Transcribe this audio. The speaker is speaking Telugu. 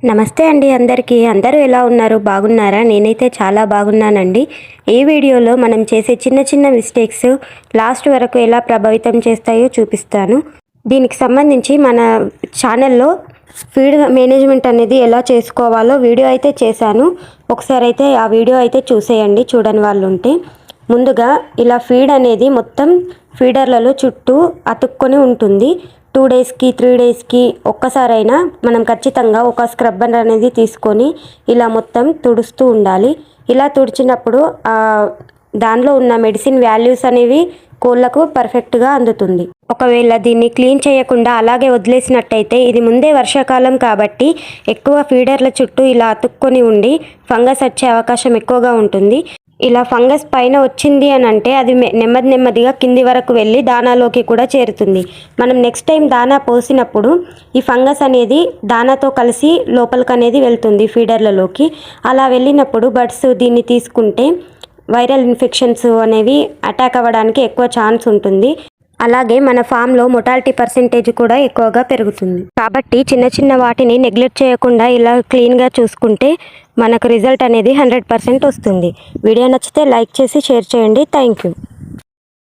నమస్తే అండి అందరూ ఎలా ఉన్నారు? బాగున్నారా? నేనైతే చాలా బాగున్నానండి. ఈ వీడియోలో మనం చేసే చిన్న చిన్న మిస్టేక్స్ లాస్ట్ వరకు ఎలా ప్రభావితం చేస్తాయో చూపిస్తాను. దీనికి సంబంధించి మన ఛానల్లో ఫీడ్ మేనేజ్మెంట్ అనేది ఎలా చేసుకోవాలో వీడియో అయితే చేశాను. ఒకసారి అయితే ఆ వీడియో అయితే చూసేయండి చూడని వాళ్ళు ఉంటే. ముందుగా ఇలా ఫీడ్ అనేది మొత్తం ఫీడర్లలో చుట్టూ అతుక్కొని ఉంటుంది. 2 డేస్కి 3 డేస్కి ఒక్కసారైనా మనం ఖచ్చితంగా ఒక స్క్రబ్బర్ అనేది తీసుకొని ఇలా మొత్తం తుడుస్తూ ఉండాలి. ఇలా తుడిచినప్పుడు దానిలో ఉన్న మెడిసిన్ వాల్యూస్ అనేవి కోళ్ళకు పర్ఫెక్ట్గా అందుతుంది. ఒకవేళ దీన్ని క్లీన్ చేయకుండా అలాగే వదిలేసినట్టయితే ఇది ముందే వర్షాకాలం కాబట్టి ఎక్కువ ఫీడర్ల చుట్టూ ఇలా అతుక్కొని ఉండి ఫంగస్ వచ్చే అవకాశం ఎక్కువగా ఉంటుంది. ఇలా ఫంగస్ పైన వచ్చింది అని అంటే అది నెమ్మదిగా కింది వరకు వెళ్ళి దానాలోకి కూడా చేరుతుంది. మనం నెక్స్ట్ టైం దానా పోసినప్పుడు ఈ ఫంగస్ అనేది దానాతో కలిసి లోపలికి అనేది వెళ్తుంది ఫీడర్లలోకి. అలా వెళ్ళినప్పుడు బర్డ్స్ దీన్ని తీసుకుంటే వైరల్ ఇన్ఫెక్షన్స్ అనేవి అటాక్ అవ్వడానికి ఎక్కువ ఛాన్స్ ఉంటుంది. అలాగే మన ఫామ్లో మొటాలిటీ పర్సెంటేజ్ కూడా ఎక్కువగా పెరుగుతుంది. కాబట్టి చిన్న చిన్న వాటిని నెగ్లెక్ట్ చేయకుండా ఇలా క్లీన్గా చూసుకుంటే మనకు రిజల్ట్ అనేది 100% వస్తుంది. వీడియో నచ్చితే లైక్ చేసి షేర్ చేయండి. Thank you.